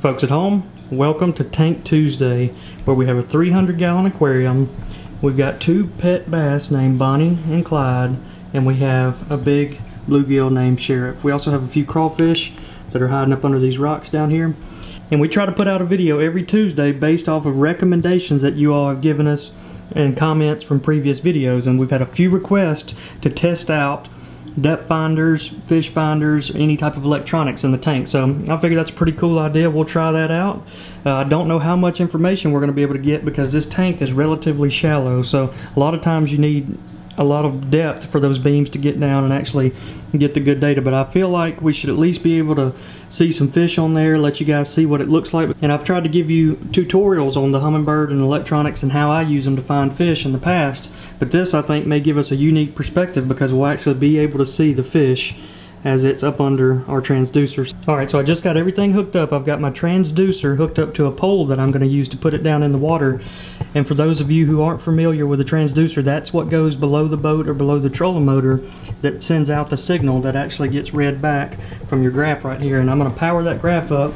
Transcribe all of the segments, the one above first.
Folks at home, welcome to Tank Tuesday, where we have a 300-gallon aquarium. We've got two pet bass named Bonnie and Clyde, and we have a big bluegill named Sheriff. We also have a few crawfish that are hiding up under these rocks down here. And we try to put out a video every Tuesday based off of recommendations that you all have given us and comments from previous videos. And we've had a few requests to test out depth finders, fish finders, any type of electronics in the tank. So I figure that's a pretty cool idea. We'll try that out. I don't know how much information we're going to be able to get because this tank is relatively shallow. So a lot of times you need a lot of depth for those beams to get down and actually get the good data. But I feel like we should at least be able to see some fish on there, let you guys see what it looks like. And I've tried to give you tutorials on the humminbird and electronics and how I use them to find fish in the past. But this, I think, may give us a unique perspective because we'll actually be able to see the fish as it's up under our transducers. Alright, so I just got everything hooked up. I've got my transducer hooked up to a pole that I'm going to use to put it down in the water. And for those of you who aren't familiar with a transducer, that's what goes below the boat or below the trolling motor that sends out the signal that actually gets read back from your graph right here. And I'm going to power that graph up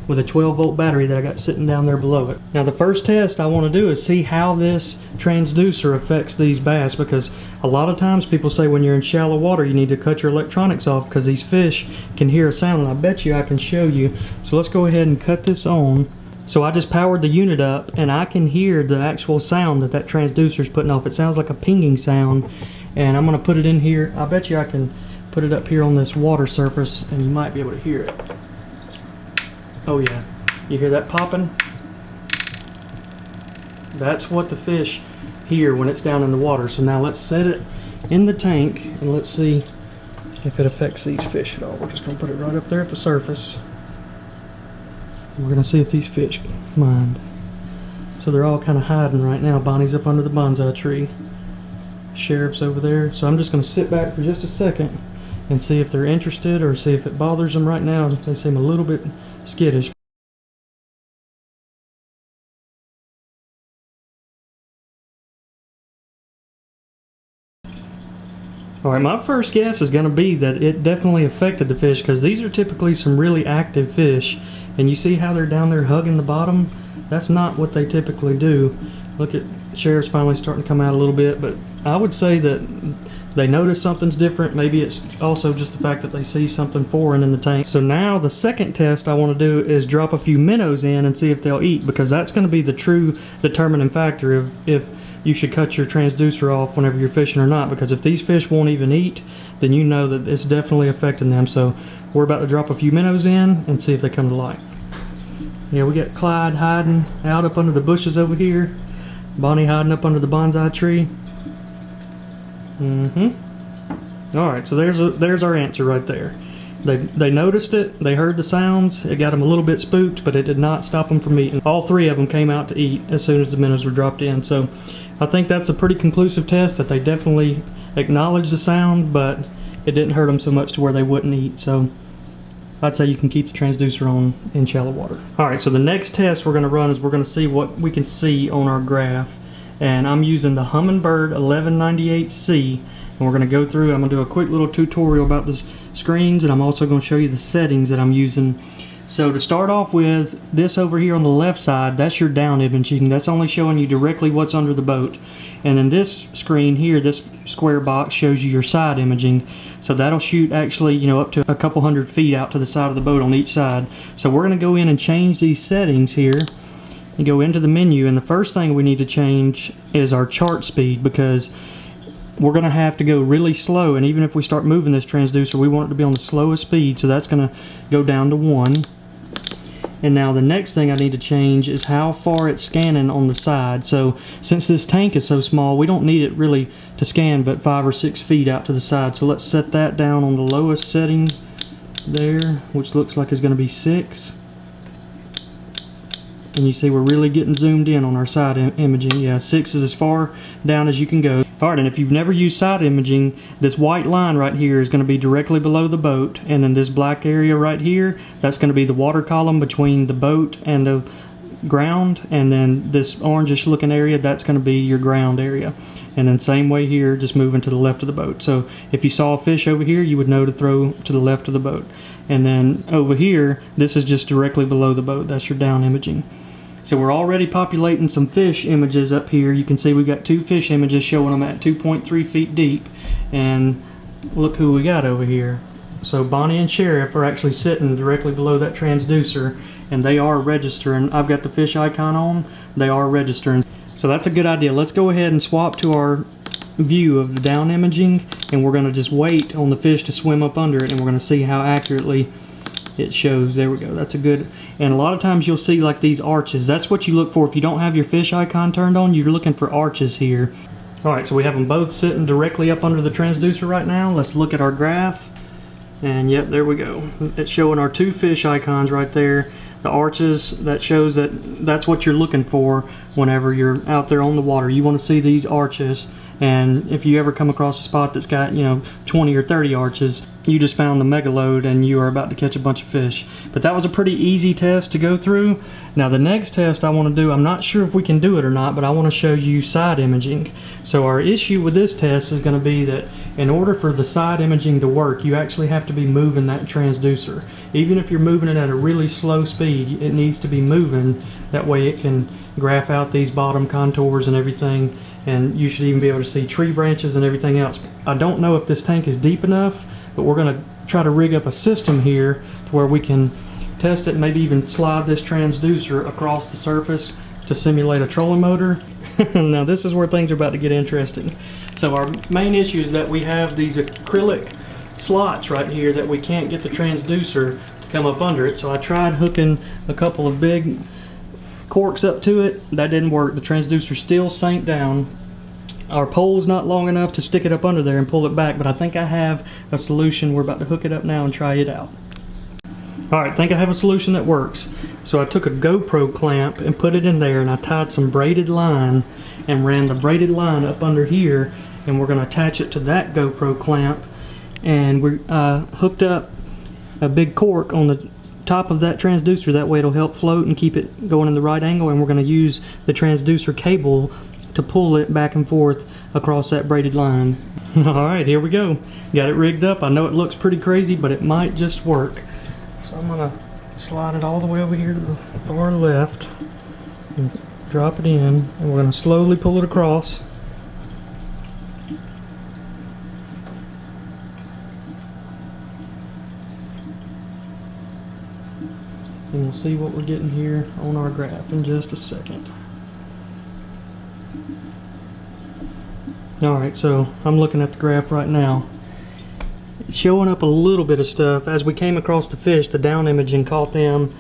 with a 12-volt battery that I got sitting down there below it. Now the first test I want to do is see how this transducer affects these bass, because a lot of times people say when you're in shallow water you need to cut your electronics off because these fish can hear a sound, and I bet you I can show you. So let's go ahead and cut this on. So I just powered the unit up and I can hear the actual sound that that transducer is putting off. It sounds like a pinging sound, and I'm going to put it in here. I bet you I can put it up here on this water surface and you might be able to hear it. Oh yeah, you hear that popping? That's what the fish hear when it's down in the water. So now let's set it in the tank and let's see if it affects these fish at all. We're just going to put it right up there at the surface. We're going to see if these fish mind. So they're all kind of hiding right now. Bonnie's up under the bonsai tree. Sheriff's over there. So I'm just going to sit back for just a second and see if they're interested or see if it bothers them right now. They seem a little bit skittish. Alright, my first guess is going to be that it definitely affected the fish, because these are typically some really active fish, and you see how they're down there hugging the bottom? That's not what they typically do. Look at Sheriff's finally starting to come out a little bit, but I would say that they notice something's different. Maybe it's also just the fact that they see something foreign in the tank. So now the second test I want to do is drop a few minnows in and see if they'll eat, because that's going to be the true determining factor if you should cut your transducer off whenever you're fishing or not. Because if these fish won't even eat, then you know that it's definitely affecting them. So we're about to drop a few minnows in and see if they come to light. Yeah, we got Clyde hiding out up under the bushes over here. Bonnie hiding up under the bonsai tree. Alright, so there's our answer right there. They noticed it, they heard the sounds, it got them a little bit spooked, but it did not stop them from eating. All three of them came out to eat as soon as the minnows were dropped in. So I think that's a pretty conclusive test that they definitely acknowledged the sound, but it didn't hurt them so much to where they wouldn't eat. So I'd say you can keep the transducer on in shallow water. Alright, so the next test we're going to run is we're going to see what we can see on our graph. And I'm using the humminbird 1198C, and we're going to go through. I'm going to do a quick little tutorial about the screens, and I'm also going to show you the settings that I'm using. So to start off with, this over here on the left side, that's your down imaging. That's only showing you directly what's under the boat. And then this screen here, this square box, shows you your side imaging. So that'll shoot actually, you know, up to a couple hundred feet out to the side of the boat on each side. So we're going to go in and change these settings here. You go into the menu, and the first thing we need to change is our chart speed, because we're going to have to go really slow, and even if we start moving this transducer, we want it to be on the slowest speed, so that's going to go down to 1. And now the next thing I need to change is how far it's scanning on the side. So since this tank is so small, we don't need it really to scan but 5 or 6 feet out to the side. So let's set that down on the lowest setting there, which looks like it's going to be 6. And you see we're really getting zoomed in on our side imaging. Yeah, 6 is as far down as you can go. Alright, and if you've never used side imaging, this white line right here is going to be directly below the boat, and then this black area right here, that's going to be the water column between the boat and the ground, and then this orangish looking area, that's going to be your ground area. And then same way here, just moving to the left of the boat. So if you saw a fish over here, you would know to throw to the left of the boat. And then over here, this is just directly below the boat. That's your down imaging. So we're already populating some fish images up here. You can see we've got 2 fish images showing them at 2.3 feet deep. And look who we got over here. So Bonnie and Sheriff are actually sitting directly below that transducer, and they are registering. I've got the fish icon on. They are registering. So that's a good idea. Let's go ahead and swap to our view of the down imaging, and we're going to just wait on the fish to swim up under it, and we're going to see how accurately it shows. There we go. That's a good, and a lot of times you'll see like these arches. That's what you look for. If you don't have your fish icon turned on, you're looking for arches here. Alright, so we have them both sitting directly up under the transducer right now. Let's look at our graph. And yep, there we go. It's showing our 2 fish icons right there. The arches, that shows that that's what you're looking for whenever you're out there on the water. You want to see these arches. And if you ever come across a spot that's got, 20 or 30 arches, you just found the megalode and you are about to catch a bunch of fish. But that was a pretty easy test to go through. Now the next test I want to do, I'm not sure if we can do it or not, but I want to show you side imaging. So our issue with this test is going to be that in order for the side imaging to work, you actually have to be moving that transducer. Even if you're moving it at a really slow speed, it needs to be moving. That way it can graph out these bottom contours and everything, and you should even be able to see tree branches and everything else. I don't know if this tank is deep enough, but we're going to try to rig up a system here to where we can test it and maybe even slide this transducer across the surface to simulate a trolling motor. Now this is where things are about to get interesting. So our main issue is that we have these acrylic slots right here that we can't get the transducer to come up under it. So I tried hooking a couple of big corks up to it. That didn't work. The transducer still sank down. Our pole's not long enough to stick it up under there and pull it back, but I think I have a solution. We're about to hook it up now and try it out. Alright, I think I have a solution that works. So I took a GoPro clamp and put it in there, and I tied some braided line and ran the braided line up under here, and we're going to attach it to that GoPro clamp, and we hooked up a big cork on the top of that transducer. That way it'll help float and keep it going in the right angle, and we're going to use the transducer cable to pull it back and forth across that braided line. Alright, here we go. Got it rigged up. I know it looks pretty crazy, but it might just work. So I'm going to slide it all the way over here to the far left and drop it in, and we're going to slowly pull it across. And we'll see what we're getting here on our graph in just a second. Alright, so I'm looking at the graph right now. It's showing up a little bit of stuff. As we came across the fish, the down imaging caught them,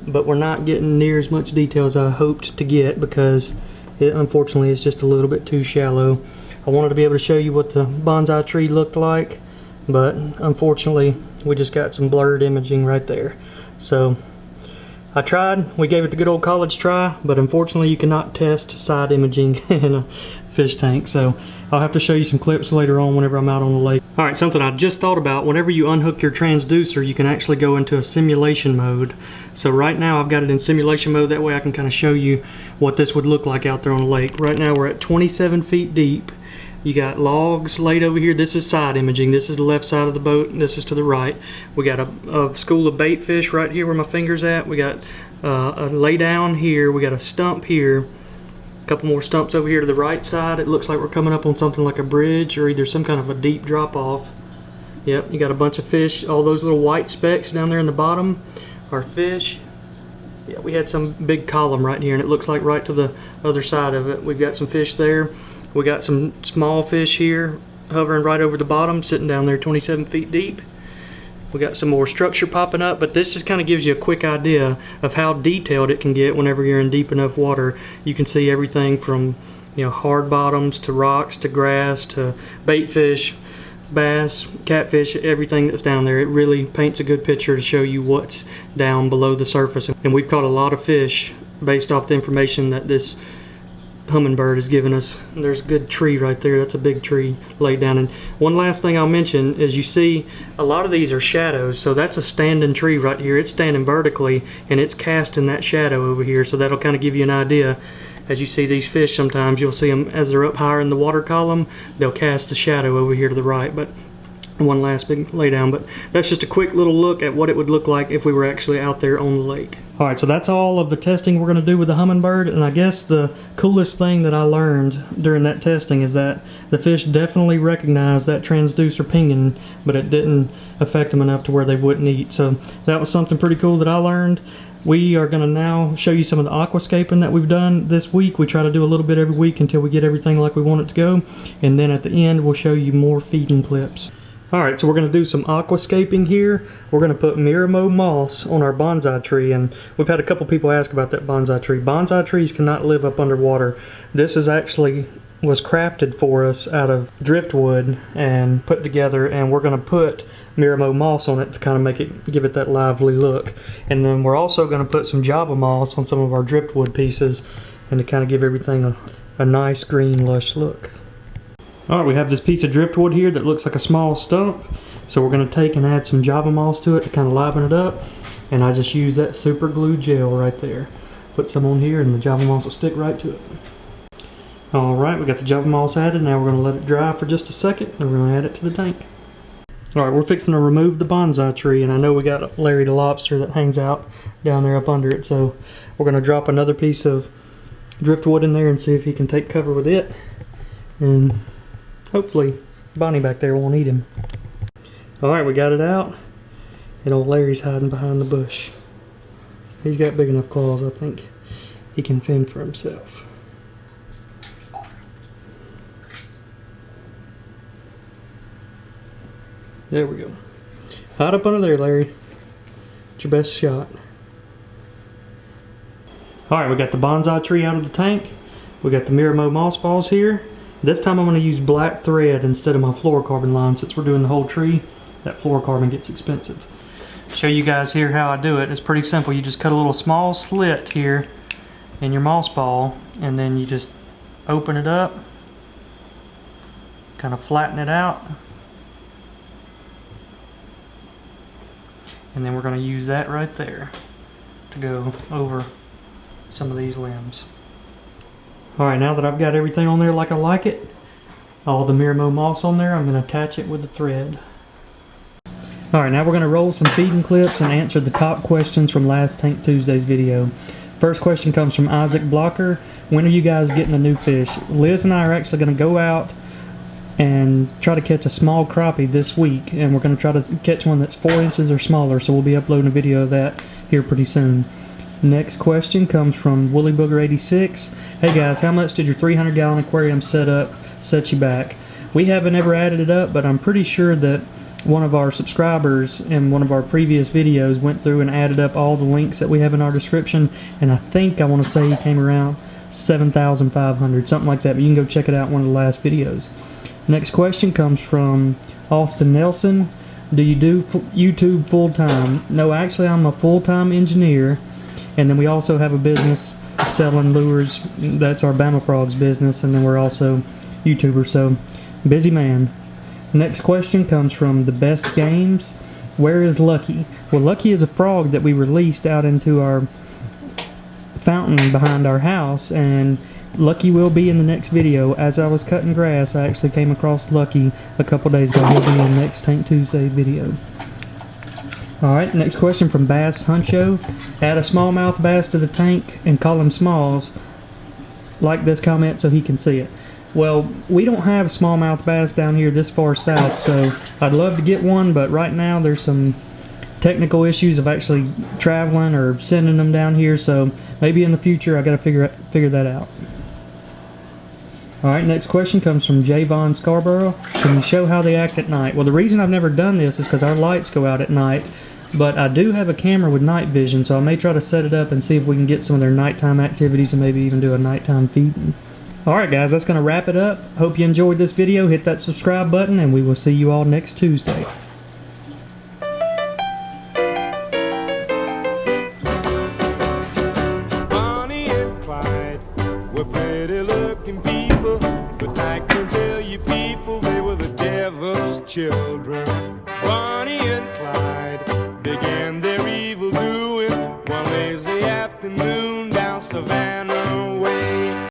but we're not getting near as much detail as I hoped to get because it unfortunately is just a little bit too shallow. I wanted to be able to show you what the bonsai tree looked like, but unfortunately we just got some blurred imaging right there. So I tried, we gave it the good old college try, but unfortunately you cannot test side imaging in a fish tank, so I'll have to show you some clips later on whenever I'm out on the lake. Alright, something I just thought about, whenever you unhook your transducer, you can actually go into a simulation mode. So right now I've got it in simulation mode, that way I can kind of show you what this would look like out there on the lake. Right now we're at 27 feet deep. You got logs laid over here. This is side imaging. This is the left side of the boat, and this is to the right. We got a school of bait fish right here where my finger's at. We got a lay down here. We got a stump here. A couple more stumps over here to the right side. It looks like we're coming up on something like a bridge or either some kind of a deep drop off. Yep, you got a bunch of fish. All those little white specks down there in the bottom are fish. Yeah, we had some big column right here, and it looks like right to the other side of it. We've got some fish there. We got some small fish here hovering right over the bottom, sitting down there 27 feet deep. We got some more structure popping up, but this just kind of gives you a quick idea of how detailed it can get whenever you're in deep enough water. You can see everything from hard bottoms to rocks to grass to bait fish, bass, catfish, everything that's down there. It really paints a good picture to show you what's down below the surface. And we've caught a lot of fish based off the information that this humminbird is giving us. There's a good tree right there. That's a big tree laid down. And one last thing I'll mention is you see a lot of these are shadows. So that's a standing tree right here. It's standing vertically and it's casting that shadow over here. So that'll kind of give you an idea. As you see these fish, sometimes you'll see them as they're up higher in the water column, they'll cast a shadow over here to the right. But one last big lay down, but that's just a quick little look at what it would look like if we were actually out there on the lake. Alright, so that's all of the testing we're going to do with the humminbird, and I guess the coolest thing that I learned during that testing is that the fish definitely recognized that transducer pinging, but it didn't affect them enough to where they wouldn't eat. So that was something pretty cool that I learned. We are going to now show you some of the aquascaping that we've done this week. We try to do a little bit every week until we get everything like we want it to go, and then at the end we'll show you more feeding clips. Alright, so we're going to do some aquascaping here. We're going to put Miramo moss on our bonsai tree, and we've had a couple people ask about that bonsai tree. Bonsai trees cannot live up underwater. This is actually was crafted for us out of driftwood and put together, and we're going to put Miramo moss on it to kind of make it, give it that lively look. And then we're also going to put some Java moss on some of our driftwood pieces and to kind of give everything a nice green lush look. Alright, we have this piece of driftwood here that looks like a small stump, so we're going to take and add some Java moss to it to kind of liven it up, and I just use that super glue gel right there. Put some on here and the Java moss will stick right to it. Alright, we got the Java moss added. Now we're going to let it dry for just a second and we're going to add it to the tank. Alright, we're fixing to remove the bonsai tree, and I know we got Larry the lobster that hangs out down there up under it, so we're going to drop another piece of driftwood in there and see if he can take cover with it. And hopefully Bonnie back there won't eat him. Alright, we got it out. And old Larry's hiding behind the bush. He's got big enough claws, I think he can fend for himself. There we go. Hide up under there, Larry. It's your best shot. Alright, we got the bonsai tree out of the tank. We got the Miramo moss balls here. This time I'm going to use black thread instead of my fluorocarbon line. Since we're doing the whole tree, that fluorocarbon gets expensive. Show you guys here how I do it. It's pretty simple. You just cut a little small slit here in your moss ball, and then you just open it up, kind of flatten it out, and then we're going to use that right there to go over some of these limbs. Alright, now that I've got everything on there like I like it, all the Miramo moss on there, I'm going to attach it with the thread. Alright, now we're going to roll some feeding clips and answer the top questions from last Tank Tuesday's video. First question comes from Isaac Blocker. When are you guys getting a new fish? Liz and I are actually going to go out and try to catch a small crappie this week, and we're going to try to catch one that's 4 inches or smaller, so we'll be uploading a video of that here pretty soon. Next question comes from Woolly Booger 86. Hey guys, how much did your 300-gallon aquarium setup set you back? We haven't ever added it up, but I'm pretty sure that one of our subscribers in one of our previous videos went through and added up all the links that we have in our description, and I think I want to say he came around 7,500, something like that, but you can go check it out in one of the last videos. Next question comes from Austin Nelson. Do you do YouTube full-time? No, actually I'm a full-time engineer, and then we also have a business selling lures. That's our BamaBass business, and then we're also YouTubers, so busy man. Next question comes from The Best Games. Where is Lucky? Well, Lucky is a frog that we released out into our fountain behind our house, and Lucky will be in the next video. As I was cutting grass, I actually came across Lucky a couple days ago. He'll be in next Tank Tuesday video. Alright, next question from Bass Huncho. Add a smallmouth bass to the tank and call him Smalls. Like this comment so he can see it. Well, we don't have smallmouth bass down here this far south, so I'd love to get one, but right now there's some technical issues of actually traveling or sending them down here, so maybe in the future I gotta figure that out. Alright, next question comes from Javon Scarborough. Can you show how they act at night? Well, the reason I've never done this is because our lights go out at night, but I do have a camera with night vision, so I may try to set it up and see if we can get some of their nighttime activities and maybe even do a nighttime feeding. Alright guys, that's going to wrap it up. Hope you enjoyed this video. Hit that subscribe button and we will see you all next Tuesday. Bonnie and Clyde were pretty little tell you people they were the devil's children. Bonnie and Clyde began